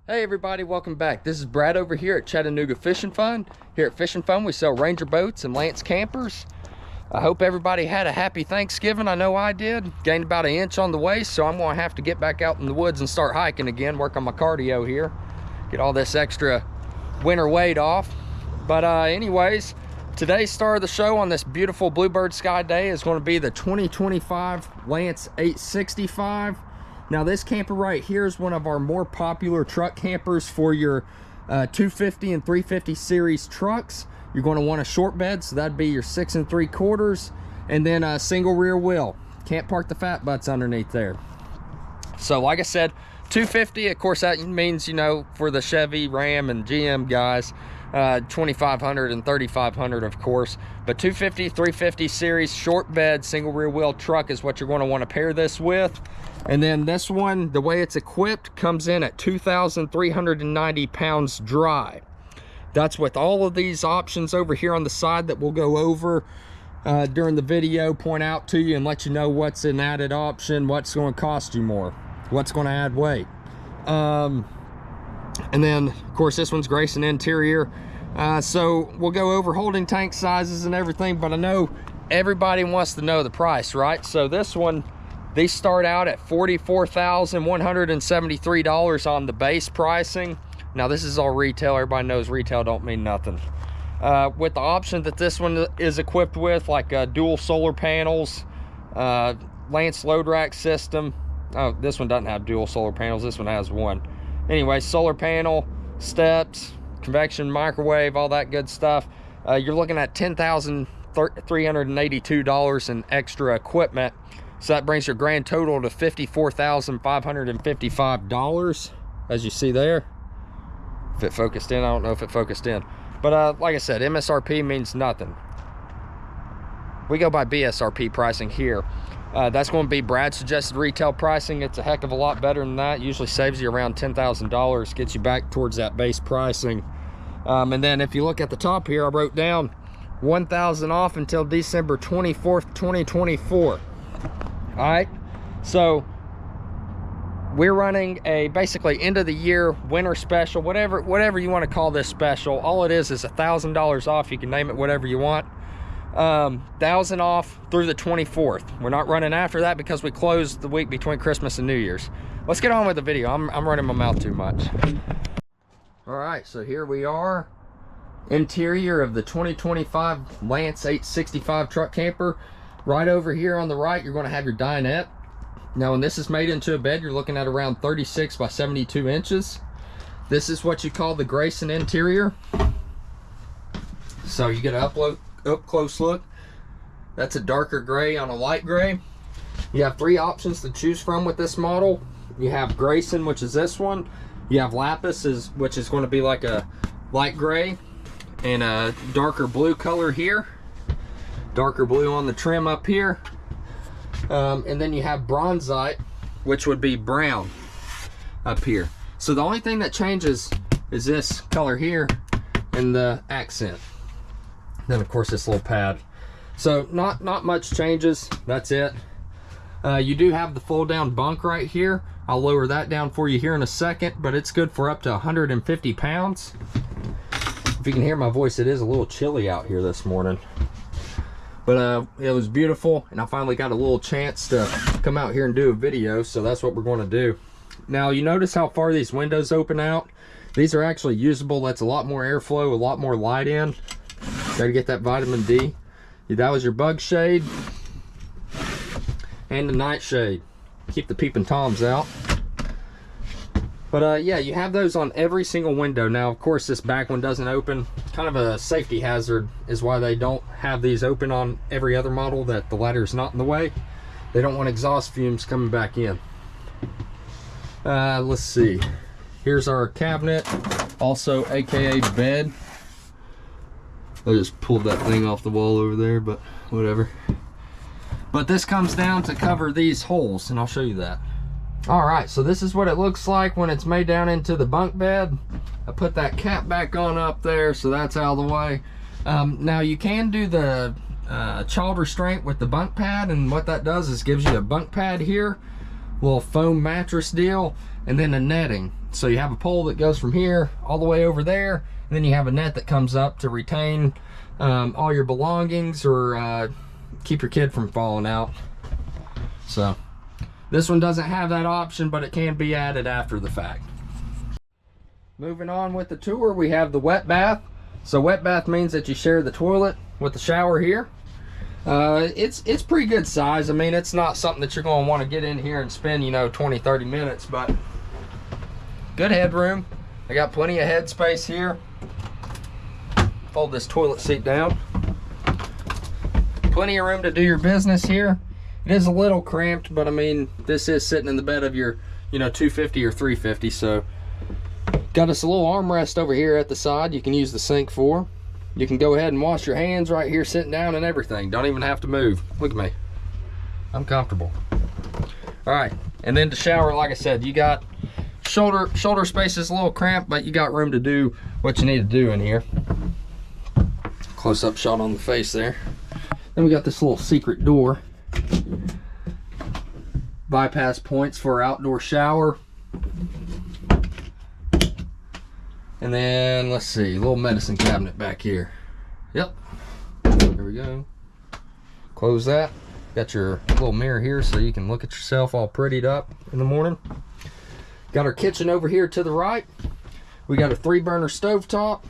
Hey everybody, welcome back. This is Brad over here at Chattanooga Fishing Fun. Here at Fishing Fun, we sell Ranger boats and Lance campers. I hope everybody had a happy Thanksgiving. I know I did. Gained about 1 inch on the waist, so I'm gonna have to get back out in the woods and start hiking again, work on my cardio here, get all this extra winter weight off. But anyways, today's star of the show on this beautiful bluebird sky day is going to be the 2025 Lance 865. Now this camper right here is one of our more popular truck campers for your 250 and 350 series trucks. You're going to want a short bed, so that'd be your 6 3/4, and then a single rear wheel. Can't park the fat butts underneath there. So like I said, 250, of course that means, you know, for the Chevy, Ram, and GM guys, 2500 and 3500 of course, but 250, 350 series short bed single rear wheel truck is what you're going to want to pair this with. And then this one, the way it's equipped, comes in at 2,390 pounds dry. That's with all of these options over here on the side that we'll go over during the video, point out to you and let you know what's an added option, what's going to cost you more, what's going to add weight. And then of course this one's Grayson interior. So we'll go over holding tank sizes and everything, but I know everybody wants to know the price, right? So this one, these start out at $44,173 on the base pricing. Now this is all retail. Everybody knows retail don't mean nothing. With the option that this one is equipped with, like dual solar panels, Lance load rack system. Oh, this one doesn't have dual solar panels. This one has one. Anyway, solar panel, steps, convection microwave, all that good stuff. You're looking at $10,382 in extra equipment. So that brings your grand total to $54,555, as you see there. If it focused in, I don't know if it focused in. But like I said, MSRP means nothing. We go by BSRP pricing here. That's going to be Brad's suggested retail pricing. It's a heck of a lot better than that. Usually saves you around $10,000, gets you back towards that base pricing. And then if you look at the top here, I wrote down 1,000 off until December 24th, 2024. All right, so we're running a basically end of the year winter special, whatever you want to call this special. All it is $1,000 off. You can name it whatever you want. 1,000 off through the 24th. We're not running after that because we closed the week between Christmas and New Year's. Let's get on with the video. I'm running my mouth too much. All right, so here we are. Interior of the 2025 Lance 865 truck camper. Right over here on the right, you're going to have your dinette. Now, when this is made into a bed, you're looking at around 36 by 72 inches. This is what you call the Grayson interior. So you get an up close look. That's a darker gray on a light gray. You have 3 options to choose from with this model. You have Grayson, which is this one. You have Lapis, which is going to be like a light gray, and a darker blue color here. Darker blue on the trim up here. And then you have Bronzite, which would be brown up here. So the only thing that changes is this color here and the accent. Then of course this little pad. So not much changes. That's it. You do have the fold down bunk right here. I'll lower that down for you here in a second, but it's good for up to 150 pounds. If you can hear my voice, it is a little chilly out here this morning. But it was beautiful, and I finally got a little chance to come out here and do a video, so that's what we're going to do. Now, you notice how far these windows open out? These are actually usable. That's a lot more airflow, a lot more light in. Got to get that vitamin D. That was your bug shade and the night shade. Keep the peeping toms out. But yeah, you have those on every single window. Now, of course, this back one doesn't open. Kind of a safety hazard is why they don't have these open on every other model, that the ladder is not in the way. They don't want exhaust fumes coming back in. Let's see. Here's our cabinet, also AKA bed. I just pulled that thing off the wall over there, but whatever. But this comes down to cover these holes, and I'll show you that. All right, so this is what it looks like when it's made down into the bunk bed. I put that cap back on up there, so that's out of the way. Now you can do the child restraint with the bunk pad, and what that does is gives you a bunk pad here, little foam mattress deal, and then a netting. So you have a pole that goes from here all the way over there, and then you have a net that comes up to retain all your belongings or keep your kid from falling out. So this one doesn't have that option, but it can be added after the fact. Moving on with the tour, we have the wet bath. So wet bath means that you share the toilet with the shower here. It's pretty good size. I mean, it's not something that you're going to want to get in here and spend, you know, 20-30 minutes, but good headroom. I got plenty of head space here. Fold this toilet seat down. Plenty of room to do your business here. It is a little cramped, but I mean, this is sitting in the bed of your, you know, 250 or 350. So got us a little armrest over here at the side you can use the sink for. You can go ahead and wash your hands right here sitting down and everything. Don't even have to move. Look at me. I'm comfortable. All right, and then to shower, like I said, you got shoulder space is a little cramped, but you got room to do what you need to do in here. Close-up shot on the face there. Then we got this little secret door. Bypass points for our outdoor shower. And then, let's see, a little medicine cabinet back here. Yep, there we go. Close that. Got your little mirror here so you can look at yourself all prettied up in the morning. Got our kitchen over here to the right. We got a 3-burner stovetop.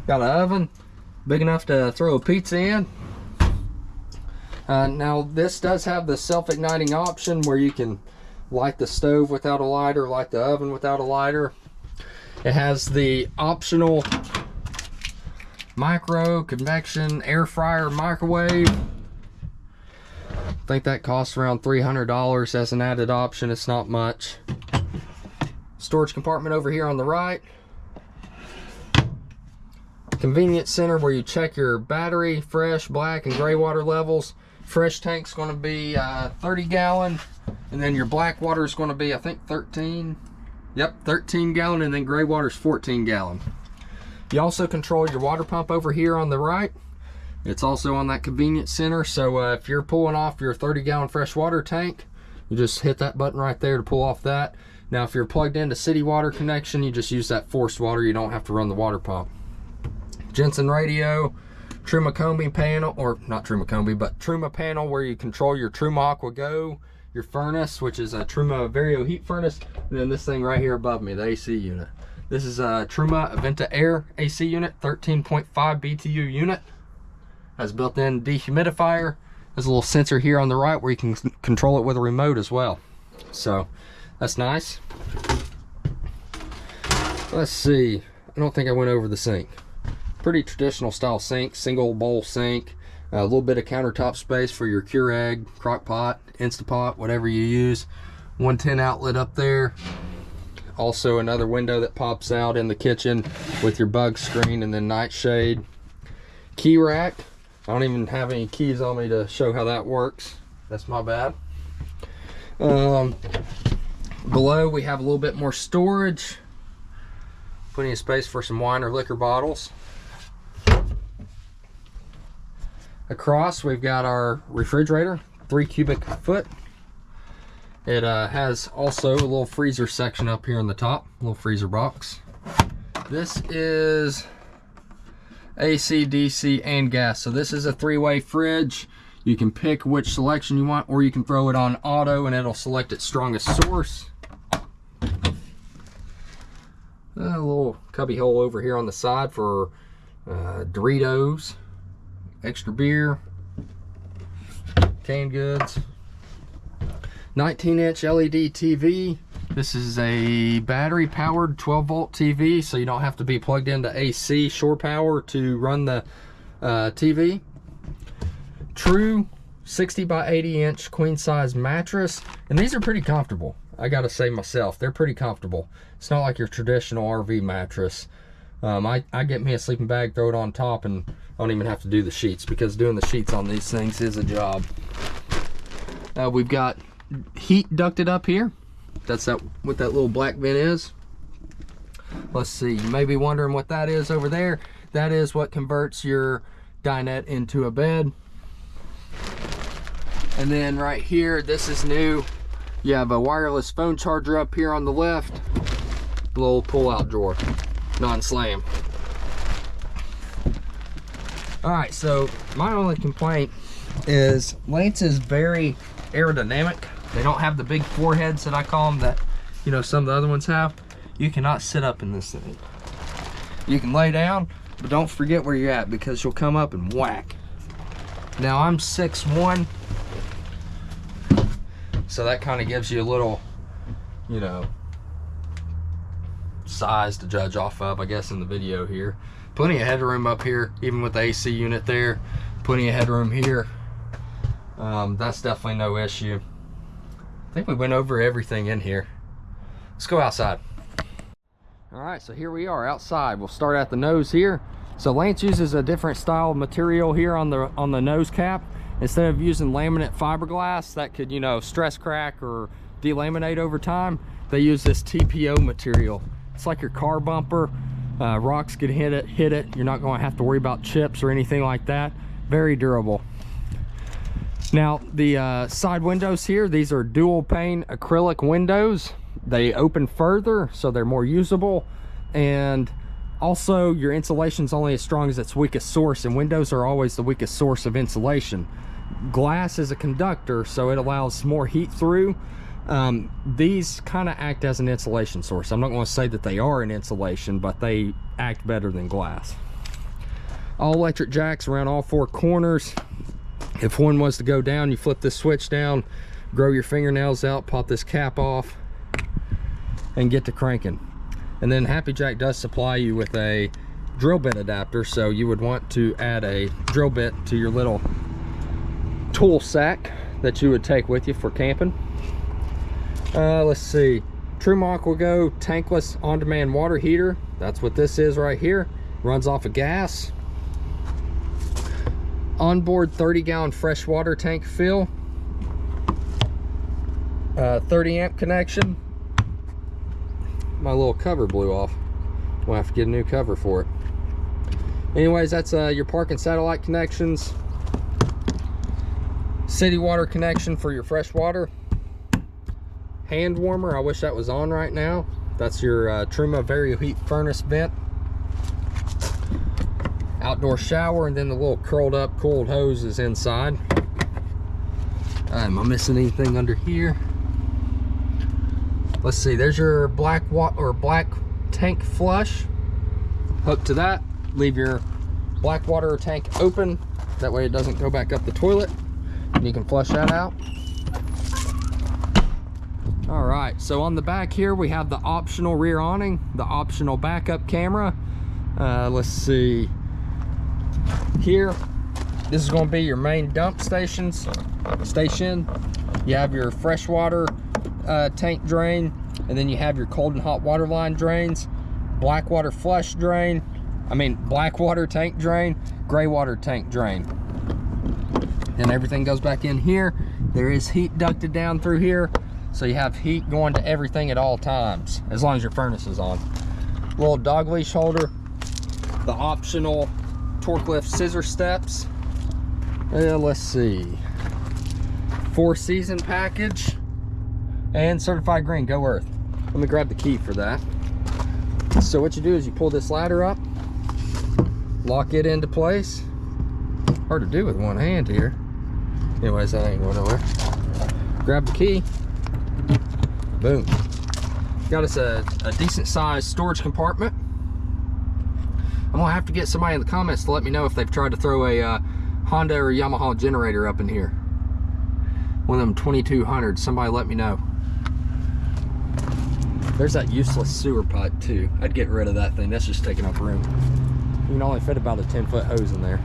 Got an oven big enough to throw a pizza in. Now this does have the self-igniting option where you can light the stove without a lighter, light the oven without a lighter. It has the optional micro convection air fryer microwave. I think that costs around $300 as an added option. It's not much. Storage compartment over here on the right. Convenience center where you check your battery, fresh, black, and gray water levels. Fresh tank's going to be 30 gallon, and then your black water is going to be, I think, 13. Yep, 13 gallon, and then gray water's 14 gallon. You also control your water pump over here on the right. It's also on that convenience center, so if you're pulling off your 30 gallon fresh water tank, you just hit that button right there to pull off that. Now if you're plugged into city water connection, you just use that forced water. You don't have to run the water pump. Jensen radio, Truma combing panel, or not Truma combing, but Truma panel where you control your Truma Aqua Go, your furnace, which is a Truma Vario heat furnace, and then this thing right here above me, the AC unit. This is a Truma Aventa Air AC unit, 13.5 BTU unit. Has built-in dehumidifier. There's a little sensor here on the right where you can control it with a remote as well. So that's nice. Let's see. I don't think I went over the sink. Pretty traditional style sink, single bowl sink. A little bit of countertop space for your Keurig, crock pot, Instapot, whatever you use. 110 outlet up there. Also another window that pops out in the kitchen with your bug screen and then nightshade. Key rack. I don't even have any keys on me to show how that works. That's my bad. Below we have a little bit more storage. Plenty of space for some wine or liquor bottles. Across we've got our refrigerator, 3 cubic foot. It has also a little freezer section up here on the top, a little freezer box. This is AC, DC, and gas. So this is a 3-way fridge. You can pick which selection you want, or you can throw it on auto and it'll select its strongest source. A little cubby hole over here on the side for Doritos, extra beer, canned goods. 19-inch LED TV. This is a battery powered 12-volt TV, so you don't have to be plugged into AC shore power to run the TV. True 60 by 80 inch queen size mattress, and these are pretty comfortable. I gotta say myself, they're pretty comfortable. It's not like your traditional RV mattress. I get me a sleeping bag, throw it on top, and I don't even have to do the sheets, because doing the sheets on these things is a job. We've got heat ducted up here. That's what that little black vent is. Let's see, you may be wondering what that is over there. That is what converts your dinette into a bed. And then right here, this is new. You have a wireless phone charger up here on the left. little pull-out drawer, non-slam. All right, so my only complaint is Lance is very aerodynamic. They don't have the big foreheads that I call them that, you know, some of the other ones have. You cannot sit up in this thing. You can lay down, but don't forget where you're at because you'll come up and whack. Now I'm 6'1", so that kind of gives you a little, you know, size to judge off of, I guess, in the video here. Plenty of headroom up here, even with the AC unit there. Plenty of headroom here. That's definitely no issue. I think we went over everything in here. Let's go outside. All right, so here we are outside. We'll start at the nose here. So Lance uses a different style of material here on the nose cap. Instead of using laminate fiberglass that could, you know, stress crack or delaminate over time, they use this TPO material. It's like your car bumper. Rocks could hit it. You're not going to have to worry about chips or anything like that. Very durable. Now the side windows here, these are dual pane acrylic windows. They open further, so they're more usable, and also your insulation's only as strong as its weakest source, and windows are always the weakest source of insulation. Glass is a conductor, so it allows more heat through. These kind of act as an insulation source. I'm not going to say that they are an insulation, but they act better than glass. All electric jacks around all four corners. If one was to go down, you flip this switch down, grow your fingernails out, pop this cap off, and get to cranking. And then Happy Jack does supply you with a drill bit adapter, so you would want to add a drill bit to your little tool sack that you would take with you for camping. Let's see, Truma AquaGo tankless on-demand water heater. That's what this is right here. Runs off of gas. Onboard 30-gallon freshwater tank fill. 30 amp connection. My little cover blew off. We'll have to get a new cover for it. Anyways, that's your park and satellite connections. City water connection for your fresh water. Hand warmer, I wish that was on right now. That's your Truma Vari-Heat furnace vent. Outdoor shower, and then the little curled up cooled hose is inside. Am I missing anything under here? Let's see, there's your black tank flush. Hook to that, leave your black water tank open. That way it doesn't go back up the toilet. And you can flush that out. All right, so on the back here, we have the optional rear awning, the optional backup camera. Let's see. Here, this is going to be your main dump station. You have your freshwater tank drain, and then you have your cold and hot water line drains, black water flush drain, black water tank drain, gray water tank drain. Then everything goes back in here. There is heat ducted down through here, so you have heat going to everything at all times, as long as your furnace is on. Little dog leash holder, the optional torque lift scissor steps. Let's see, 4-season package, and certified green, Go Earth. Let me grab the key for that. So what you do is you pull this ladder up, lock it into place. Hard to do with one hand here. Anyways, that ain't going nowhere. Grab the key, boom. Got us a decent sized storage compartment. I'm gonna have to get somebody in the comments to let me know if they've tried to throw a Honda or Yamaha generator up in here. One of them 2200s, somebody let me know. There's that useless sewer pipe too. I'd get rid of that thing, that's just taking up room. You can only fit about a 10-foot hose in there.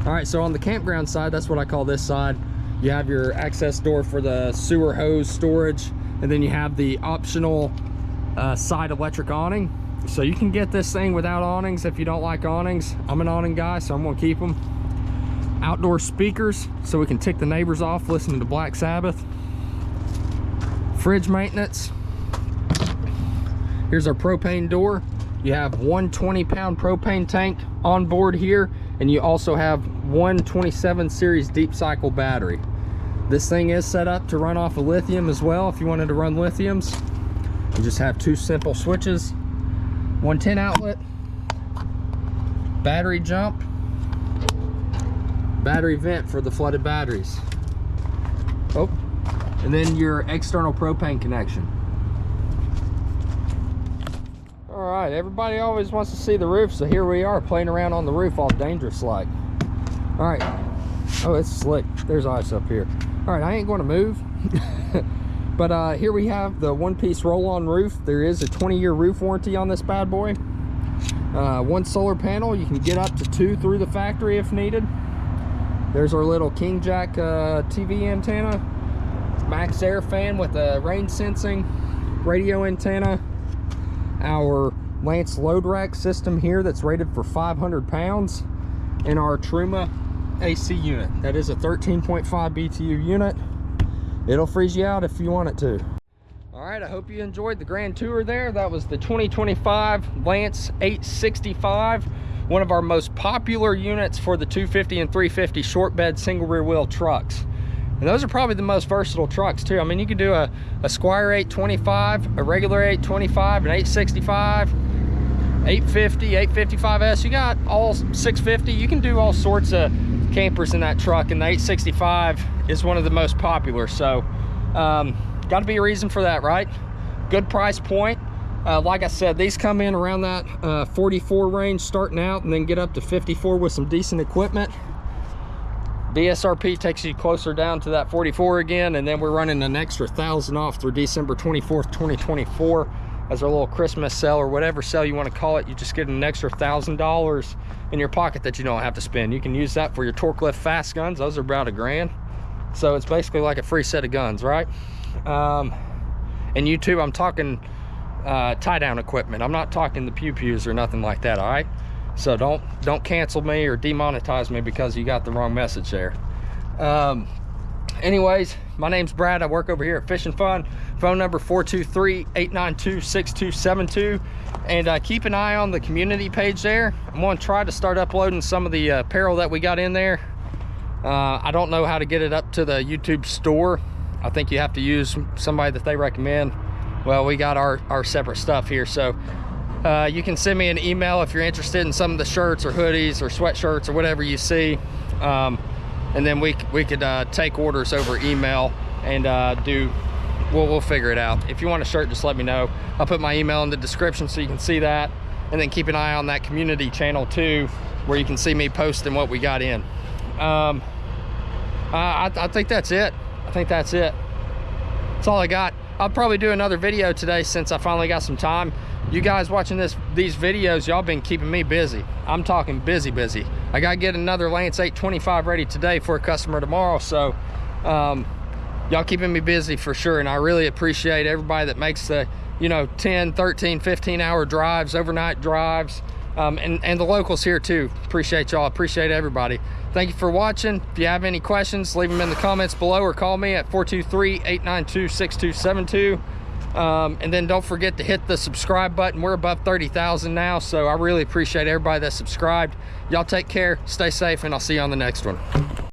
All right, so on the campground side, that's what I call this side. You have your access door for the sewer hose storage, and then you have the optional side electric awning. So you can get this thing without awnings if you don't like awnings. I'm an awning guy, so I'm gonna keep them. Outdoor speakers, so we can tick the neighbors off listening to Black Sabbath. Fridge maintenance. Here's our propane door. You have one 20-pound propane tank on board here, and you also have one 27 series deep cycle battery. This thing is set up to run off of lithium as well if you wanted to run lithiums. You just have two simple switches, 110 outlet, battery jump, battery vent for the flooded batteries. Oh, and then your external propane connection. All right, everybody always wants to see the roof, so here we are playing around on the roof all dangerous like. All right, oh, it's slick. There's ice up here. All right, I ain't going to move. But here we have the one-piece roll-on roof. There is a 20-year roof warranty on this bad boy. One solar panel. You can get up to 2 through the factory if needed. There's our little King Jack TV antenna. Max air fan with a rain sensing radio antenna. Our Lance load rack system here that's rated for 500 pounds. And our Truma AC unit. That is a 13.5 BTU unit. It'll freeze you out if you want it to. All right, I hope you enjoyed the grand tour there. That was the 2025 Lance 865, one of our most popular units for the 250 and 350 short bed single rear wheel trucks. And those are probably the most versatile trucks too. I mean, you could do a Squire 825, a regular 825, an 865, 850, 855S. You got all 650. You can do all sorts of campers in that truck, and the 865 is one of the most popular. So got to be a reason for that, right? Good price point. Like I said, these come in around that 44 range starting out, and then get up to 54 with some decent equipment. BSRP takes you closer down to that 44 again, and then we're running an extra 1,000 off through December 24th, 2024 as our little Christmas sale, or whatever sale you want to call it. You just get an extra $1,000 in your pocket that you don't have to spend. You can use that for your torque lift fast guns. Those are about $1,000. So it's basically like a free set of guns, right? And YouTube, I'm talking tie down equipment. I'm not talking the pew-pews or nothing like that, all right? So don't cancel me or demonetize me because you got the wrong message there. Anyways, my name's Brad. I work over here at Fish and Fun. Phone number 423-892-6272. And keep an eye on the community page there. I'm going to try to start uploading some of the apparel that we got in there. I don't know how to get it up to the YouTube store. I think you have to use somebody that they recommend. Well, we got our separate stuff here. So you can send me an email if you're interested in some of the shirts or hoodies or sweatshirts or whatever you see. And then we could take orders over email and we'll figure it out. If you want a shirt, just let me know. I'll put my email in the description so you can see that. And then keep an eye on that community channel too, where you can see me posting what we got in. I think that's it. That's all I got. I'll probably do another video today since I finally got some time. You guys watching these videos, y'all been keeping me busy. I'm talking busy. I gotta get another Lance 825 ready today for a customer tomorrow. So y'all keeping me busy for sure. And I really appreciate everybody that makes the 10, 13, 15 hour drives, overnight drives, and the locals here too. Appreciate y'all. Appreciate everybody. Thank you for watching. If you have any questions, leave them in the comments below or call me at 423-892-6272. And then don't forget to hit the subscribe button. We're above 30,000 now, so I really appreciate everybody that subscribed. Y'all take care, stay safe, and I'll see you on the next one.